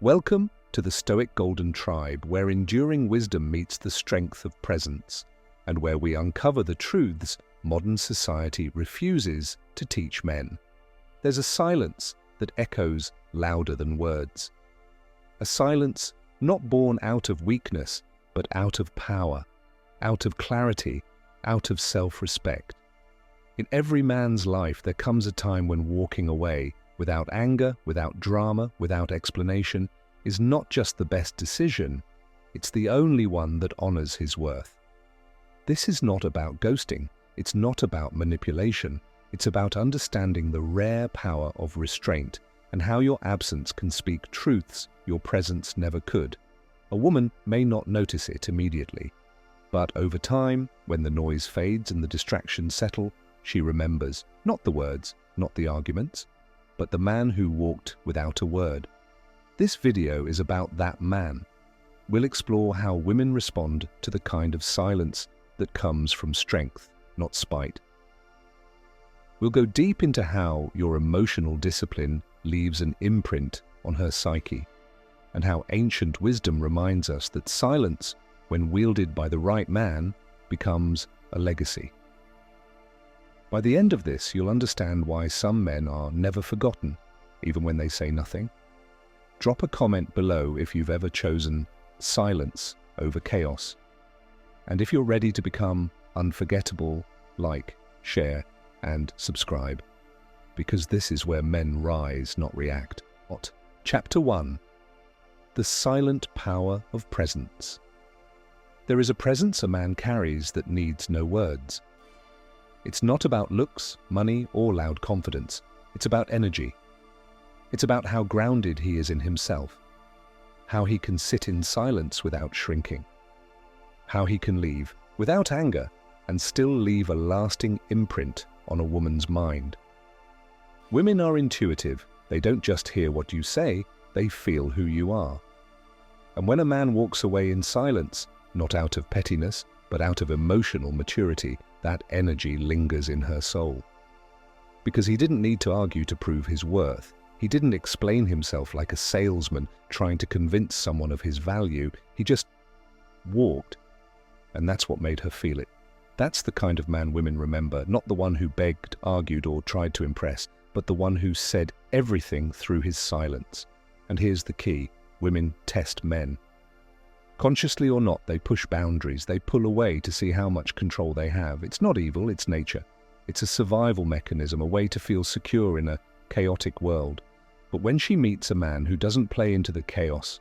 Welcome to the Stoic Golden Tribe, where enduring wisdom meets the strength of presence, and where we uncover the truths modern society refuses to teach men. There's a silence that echoes louder than words. A silence not born out of weakness, but out of power, out of clarity, out of self-respect. In every man's life, there comes a time when walking away, without anger, without drama, without explanation, is not just the best decision, it's the only one that honors his worth. This is not about ghosting, it's not about manipulation, it's about understanding the rare power of restraint and how your absence can speak truths your presence never could. A woman may not notice it immediately, but over time, when the noise fades and the distractions settle, she remembers, not the words, not the arguments, but the man who walked without a word. This video is about that man. We'll explore how women respond to the kind of silence that comes from strength, not spite. We'll go deep into how your emotional discipline leaves an imprint on her psyche, and how ancient wisdom reminds us that silence, when wielded by the right man, becomes a legacy. By the end of this, you'll understand why some men are never forgotten, even when they say nothing. Drop a comment below if you've ever chosen silence over chaos. And if you're ready to become unforgettable, like, share, and subscribe. Because this is where men rise, not react. Chapter 1. The silent power of presence. There is a presence a man carries that needs no words. It's not about looks, money, or loud confidence. It's about energy. It's about how grounded he is in himself, how he can sit in silence without shrinking, how he can leave without anger and still leave a lasting imprint on a woman's mind. Women are intuitive. They don't just hear what you say, they feel who you are. And when a man walks away in silence, not out of pettiness, but out of emotional maturity, that energy lingers in her soul. Because he didn't need to argue to prove his worth. He didn't explain himself like a salesman trying to convince someone of his value. He just walked, and that's what made her feel it. That's the kind of man women remember, not the one who begged, argued, or tried to impress, but the one who said everything through his silence. And here's the key: women test men. Consciously or not, they push boundaries, they pull away to see how much control they have. It's not evil, it's nature. It's a survival mechanism, a way to feel secure in a chaotic world. But when she meets a man who doesn't play into the chaos,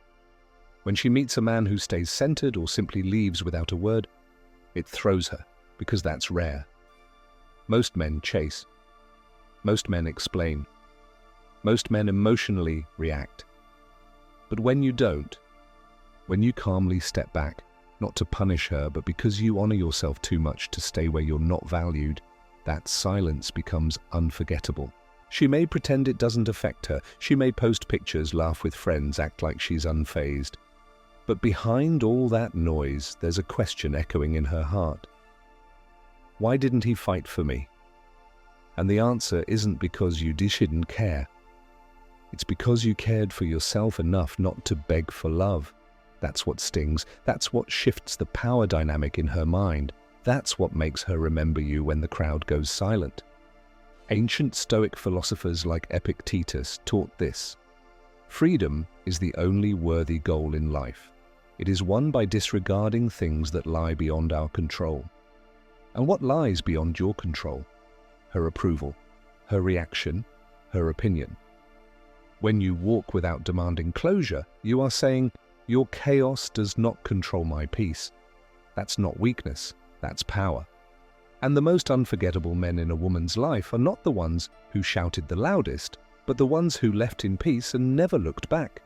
when she meets a man who stays centered or simply leaves without a word, it throws her, because that's rare. Most men chase. Most men explain. Most men emotionally react. But when you don't, when you calmly step back, not to punish her, but because you honor yourself too much to stay where you're not valued, that silence becomes unforgettable. She may pretend it doesn't affect her. She may post pictures, laugh with friends, act like she's unfazed. But behind all that noise, there's a question echoing in her heart. Why didn't he fight for me? And the answer isn't because you didn't care. It's because you cared for yourself enough not to beg for love. That's what stings. That's what shifts the power dynamic in her mind. That's what makes her remember you when the crowd goes silent. Ancient Stoic philosophers like Epictetus taught this. Freedom is the only worthy goal in life. It is won by disregarding things that lie beyond our control. And what lies beyond your control? Her approval, her reaction, her opinion. When you walk without demanding closure, you are saying, your chaos does not control my peace. That's not weakness, that's power. And the most unforgettable men in a woman's life are not the ones who shouted the loudest, but the ones who left in peace and never looked back.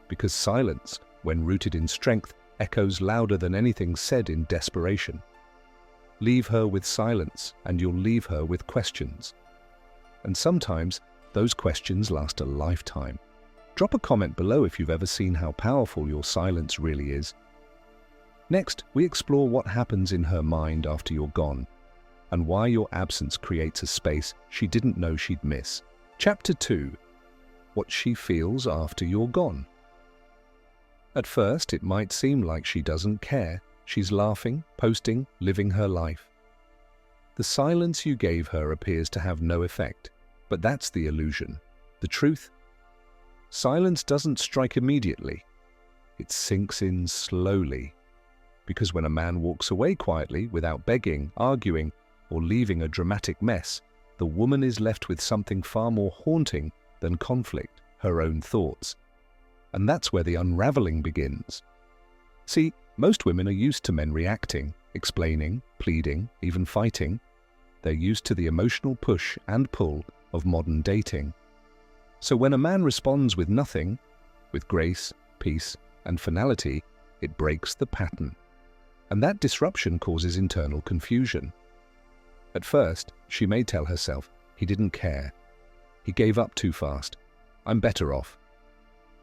Because silence, when rooted in strength, echoes louder than anything said in desperation. Leave her with silence, and you'll leave her with questions. And sometimes, those questions last a lifetime. Drop a comment below if you've ever seen how powerful your silence really is. Next, we explore what happens in her mind after you're gone, and why your absence creates a space she didn't know she'd miss. Chapter 2. What she feels after you're gone. At first, it might seem like she doesn't care. She's laughing, posting, living her life. The silence you gave her appears to have no effect, but that's the illusion. The truth? Silence doesn't strike immediately. It sinks in slowly. Because when a man walks away quietly, without begging, arguing, or leaving a dramatic mess, the woman is left with something far more haunting than conflict, her own thoughts. And that's where the unraveling begins. See, most women are used to men reacting, explaining, pleading, even fighting. They're used to the emotional push and pull of modern dating. So when a man responds with nothing, with grace, peace, and finality, it breaks the pattern. And that disruption causes internal confusion. At first, she may tell herself, he didn't care. He gave up too fast. I'm better off.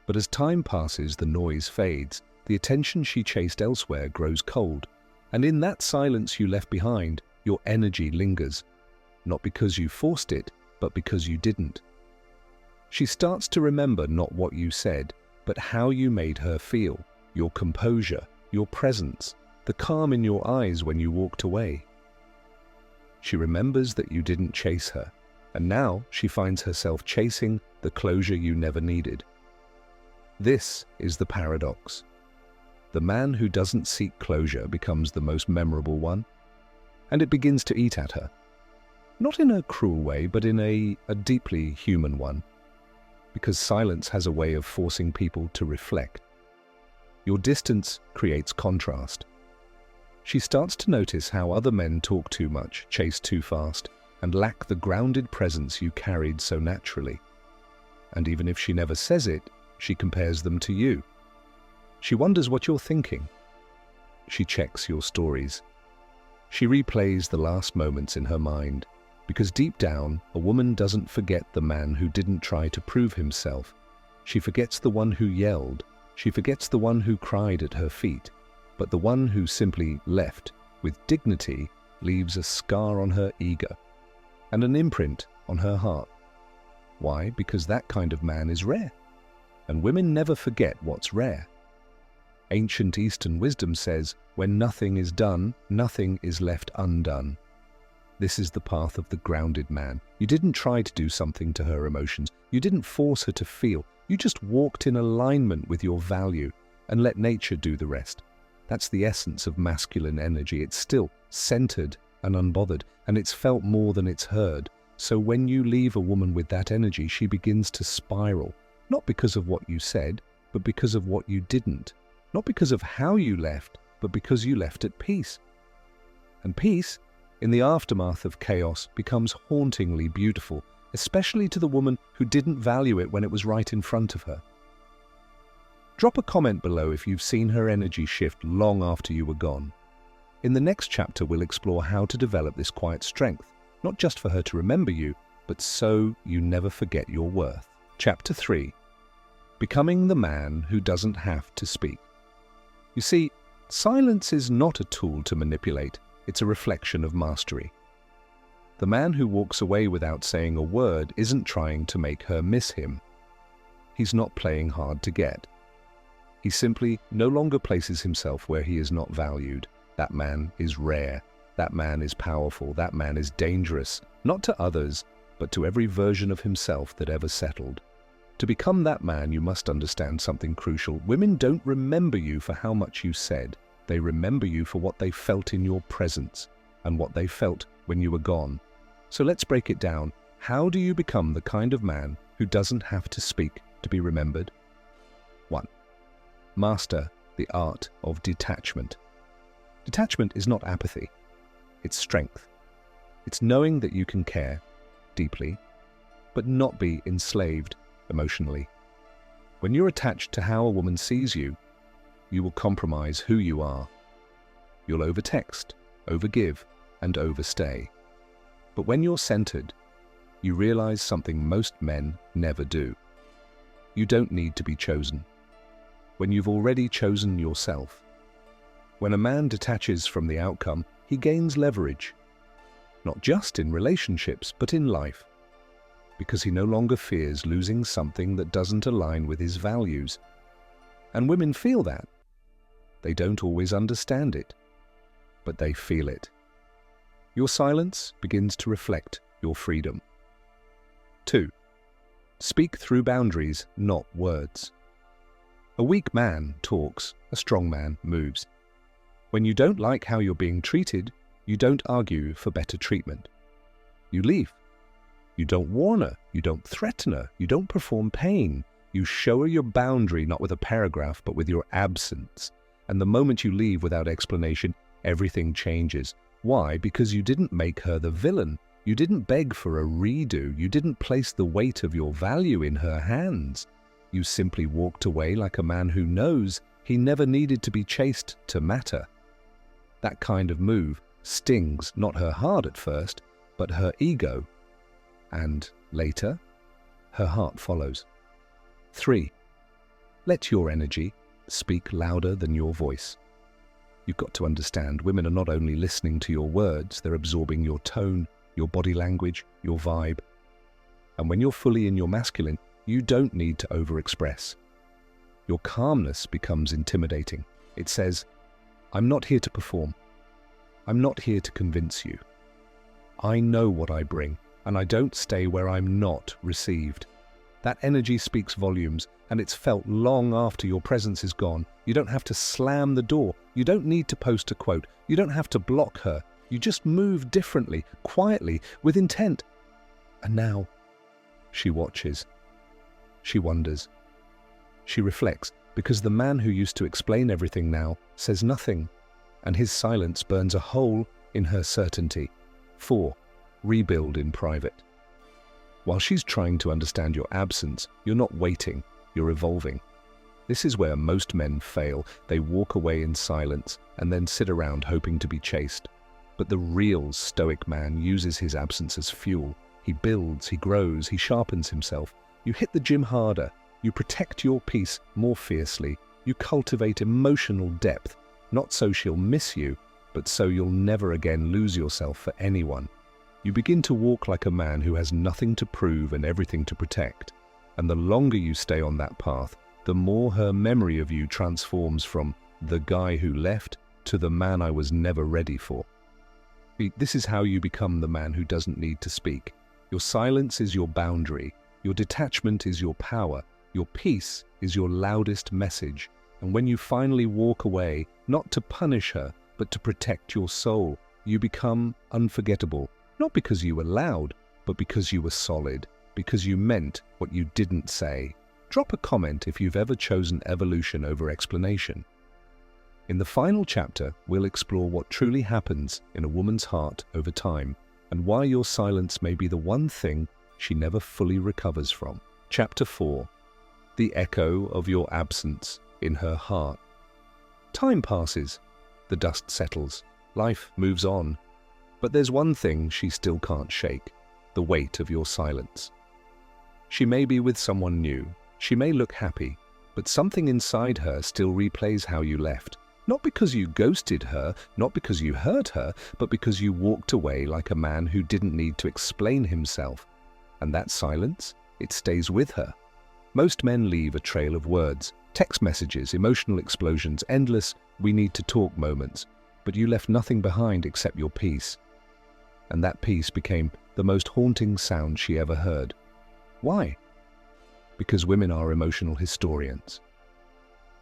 But as time passes, the noise fades. The attention she chased elsewhere grows cold. And in that silence you left behind, your energy lingers. Not because you forced it, but because you didn't. She starts to remember not what you said, but how you made her feel. Your composure, your presence, the calm in your eyes when you walked away. She remembers that you didn't chase her, and now she finds herself chasing the closure you never needed. This is the paradox. The man who doesn't seek closure becomes the most memorable one, and it begins to eat at her. Not in a cruel way, but in a deeply human one, because silence has a way of forcing people to reflect. Your distance creates contrast. She starts to notice how other men talk too much, chase too fast, and lack the grounded presence you carried so naturally. And even if she never says it, she compares them to you. She wonders what you're thinking. She checks your stories. She replays the last moments in her mind, because deep down, a woman doesn't forget the man who didn't try to prove himself. She forgets the one who yelled. She forgets the one who cried at her feet. But the one who simply left with dignity leaves a scar on her ego and an imprint on her heart. Why? Because that kind of man is rare. And women never forget what's rare. Ancient Eastern wisdom says, when nothing is done, nothing is left undone. This is the path of the grounded man. You didn't try to do something to her emotions. You didn't force her to feel. You just walked in alignment with your value and let nature do the rest. That's the essence of masculine energy. It's still centered and unbothered, and it's felt more than it's heard. So when you leave a woman with that energy, she begins to spiral, not because of what you said, but because of what you didn't. Not because of how you left, but because you left at peace. And peace, in the aftermath of chaos, becomes hauntingly beautiful, especially to the woman who didn't value it when it was right in front of her. Drop a comment below if you've seen her energy shift long after you were gone. In the next chapter, we'll explore how to develop this quiet strength, not just for her to remember you, but so you never forget your worth. Chapter 3. Becoming the man who doesn't have to speak. You see, silence is not a tool to manipulate, it's a reflection of mastery. The man who walks away without saying a word isn't trying to make her miss him. He's not playing hard to get. He simply no longer places himself where he is not valued. That man is rare. That man is powerful. That man is dangerous, not to others, but to every version of himself that ever settled. To become that man, you must understand something crucial. Women don't remember you for how much you said. They remember you for what they felt in your presence and what they felt when you were gone. So let's break it down. How do you become the kind of man who doesn't have to speak to be remembered? 1. Master the art of detachment. Detachment is not apathy. It's strength. It's knowing that you can care deeply, but not be enslaved emotionally. When you're attached to how a woman sees you, you will compromise who you are. You'll overtext, overgive, and overstay. But when you're centered, you realize something most men never do. You don't need to be chosen. When you've already chosen yourself. When a man detaches from the outcome, he gains leverage. Not just in relationships, but in life. Because he no longer fears losing something that doesn't align with his values. And women feel that. They don't always understand it, but they feel it. Your silence begins to reflect your freedom. 2. Speak through boundaries, not words. A weak man talks, a strong man moves. When you don't like how you're being treated, you don't argue for better treatment. You leave. You don't warn her, you don't threaten her, you don't perform pain. You show her your boundary not with a paragraph but with your absence. And the moment you leave without explanation, everything changes. Why? Because you didn't make her the villain. You didn't beg for a redo. You didn't place the weight of your value in her hands. You simply walked away like a man who knows he never needed to be chased to matter. That kind of move stings not her heart at first, but her ego. And later, her heart follows. 3. Let your energy speak louder than your voice. You've got to understand, women are not only listening to your words, they're absorbing your tone, your body language, your vibe. And when you're fully in your masculine, you don't need to overexpress. Your calmness becomes intimidating. It says, I'm not here to perform. I'm not here to convince you. I know what I bring, and I don't stay where I'm not received. That energy speaks volumes, and it's felt long after your presence is gone. You don't have to slam the door. You don't need to post a quote. You don't have to block her. You just move differently, quietly, with intent. And now, she watches. She wonders. She reflects, because the man who used to explain everything now says nothing, and his silence burns a hole in her certainty. 4. Rebuild in private. While she's trying to understand your absence, you're not waiting, you're evolving. This is where most men fail. They walk away in silence and then sit around hoping to be chased. But the real Stoic man uses his absence as fuel. He builds, he grows, he sharpens himself. You hit the gym harder. You protect your peace more fiercely. You cultivate emotional depth, not so she'll miss you, but so you'll never again lose yourself for anyone. You begin to walk like a man who has nothing to prove and everything to protect. And the longer you stay on that path, the more her memory of you transforms from the guy who left to the man I was never ready for. This is how you become the man who doesn't need to speak. Your silence is your boundary. Your detachment is your power. Your peace is your loudest message. And when you finally walk away, not to punish her, but to protect your soul, you become unforgettable. Not because you were loud, but because you were solid, because you meant what you didn't say. Drop a comment if you've ever chosen evolution over explanation. In the final chapter, we'll explore what truly happens in a woman's heart over time, and why your silence may be the one thing she never fully recovers from. Chapter 4. The echo of your absence in her heart. Time passes. The dust settles. Life moves on. But there's one thing she still can't shake: the weight of your silence. She may be with someone new. She may look happy, but something inside her still replays how you left. Not because you ghosted her, not because you hurt her, but because you walked away like a man who didn't need to explain himself. And that silence, it stays with her. Most men leave a trail of words, text messages, emotional explosions, endless "we need to talk" moments, but you left nothing behind except your peace. And that peace became the most haunting sound she ever heard. Why? Because women are emotional historians.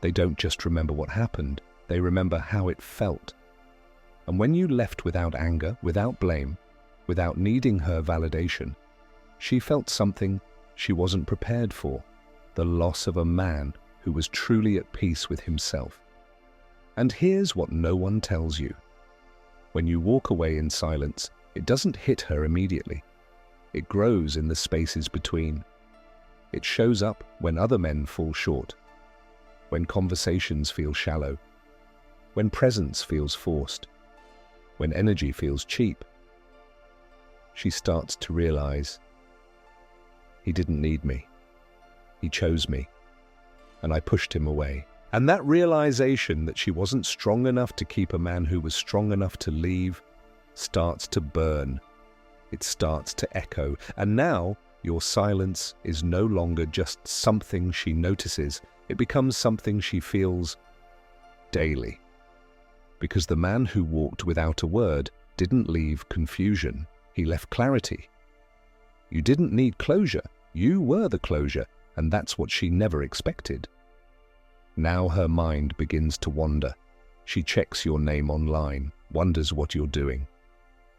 They don't just remember what happened, they remember how it felt. And when you left without anger, without blame, without needing her validation, she felt something she wasn't prepared for: the loss of a man who was truly at peace with himself. And here's what no one tells you. When you walk away in silence, it doesn't hit her immediately. It grows in the spaces between. It shows up when other men fall short, when conversations feel shallow, when presence feels forced, when energy feels cheap. She starts to realize, he didn't need me. He chose me, and I pushed him away. And that realization that she wasn't strong enough to keep a man who was strong enough to leave starts to burn. It starts to echo. And now Your silence is no longer just something she notices, it becomes something she feels daily. Because the man who walked without a word didn't leave confusion, he left clarity. You didn't need closure, you were the closure, and that's what she never expected. Now her mind begins to wander. She checks your name online, wonders what you're doing,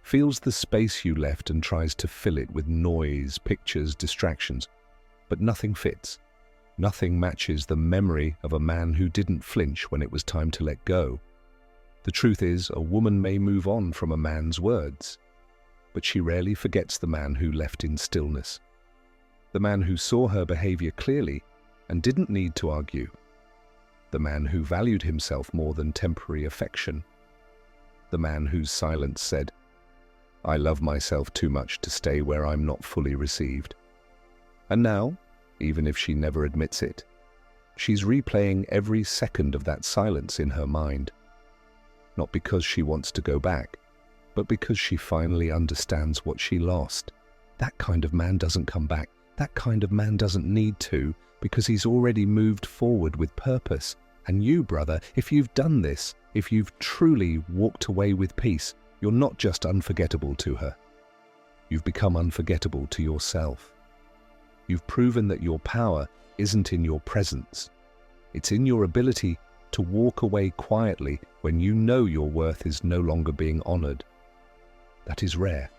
feels the space you left and tries to fill it with noise, pictures, distractions. But nothing fits. Nothing matches the memory of a man who didn't flinch when it was time to let go. The truth is, a woman may move on from a man's words, but she rarely forgets the man who left in stillness. The man who saw her behavior clearly and didn't need to argue. The man who valued himself more than temporary affection. The man whose silence said, "I love myself too much to stay where I'm not fully received." And now, even if she never admits it, she's replaying every second of that silence in her mind. Not because she wants to go back, but because she finally understands what she lost. That kind of man doesn't come back. That kind of man doesn't need to, because he's already moved forward with purpose. And you, brother, if you've done this, if you've truly walked away with peace, you're not just unforgettable to her. You've become unforgettable to yourself. You've proven that your power isn't in your presence. It's in your ability to walk away quietly when you know your worth is no longer being honored. That is rare.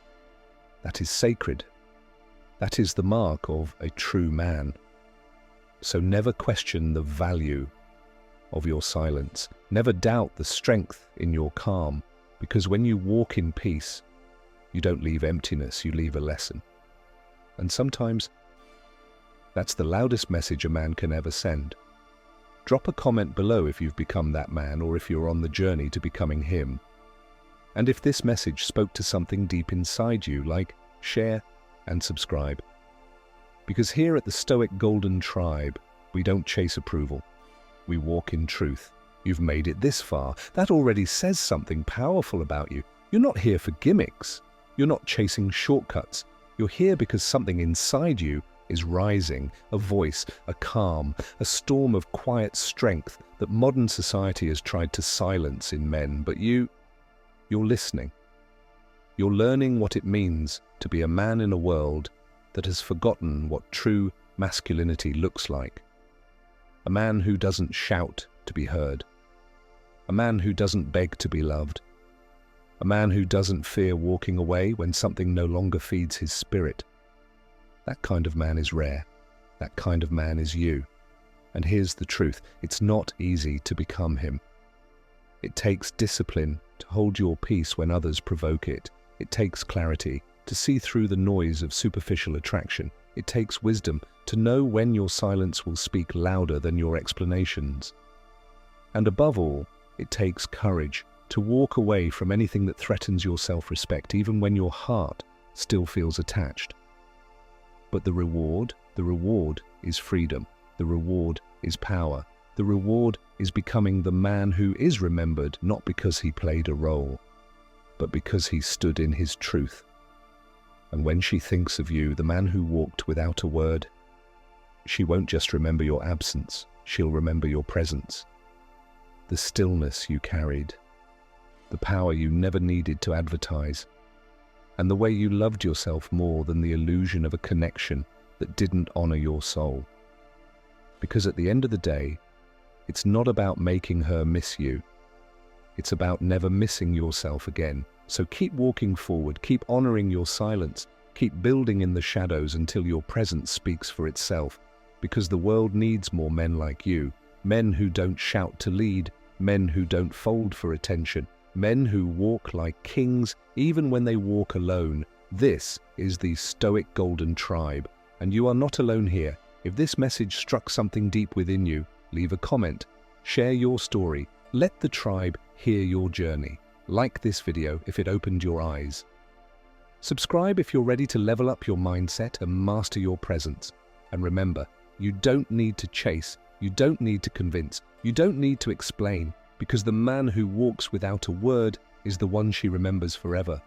That is sacred. That is the mark of a true man. So never question the value of your silence. Never doubt the strength in your calm, because when you walk in peace, you don't leave emptiness, you leave a lesson. And sometimes that's the loudest message a man can ever send. Drop a comment below if you've become that man or if you're on the journey to becoming him. And if this message spoke to something deep inside you, like, share and subscribe. Because here at the Stoic Golden Tribe, we don't chase approval. We walk in truth. You've made it this far. That already says something powerful about you. You're not here for gimmicks. You're not chasing shortcuts. You're here because something inside you is rising, a voice, a calm, a storm of quiet strength that modern society has tried to silence in men. But you're listening. You're learning what it means to be a man in a world that has forgotten what true masculinity looks like. A man who doesn't shout to be heard. A man who doesn't beg to be loved. A man who doesn't fear walking away when something no longer feeds his spirit. That kind of man is rare. That kind of man is you. And here's the truth, it's not easy to become him. It takes discipline to hold your peace when others provoke it. It takes clarity to see through the noise of superficial attraction. It takes wisdom to know when your silence will speak louder than your explanations. And above all, it takes courage to walk away from anything that threatens your self-respect, even when your heart still feels attached. But the reward is freedom. The reward is power. The reward is becoming the man who is remembered not because he played a role, but because he stood in his truth. And when she thinks of you, the man who walked without a word, she won't just remember your absence, she'll remember your presence. The stillness you carried, the power you never needed to advertise, and the way you loved yourself more than the illusion of a connection that didn't honor your soul. Because at the end of the day, it's not about making her miss you. It's about never missing yourself again. So keep walking forward, keep honoring your silence, keep building in the shadows until your presence speaks for itself. Because the world needs more men like you, men who don't shout to lead, men who don't fold for attention, men who walk like kings even when they walk alone. This is the Stoic Golden Tribe, and you are not alone here. If this message struck something deep within you, leave a comment, share your story, let the tribe hear your journey. Like this video if it opened your eyes. Subscribe if you're ready to level up your mindset and master your presence. And remember, you don't need to chase, you don't need to convince, you don't need to explain, because the man who walks without a word is the one she remembers forever.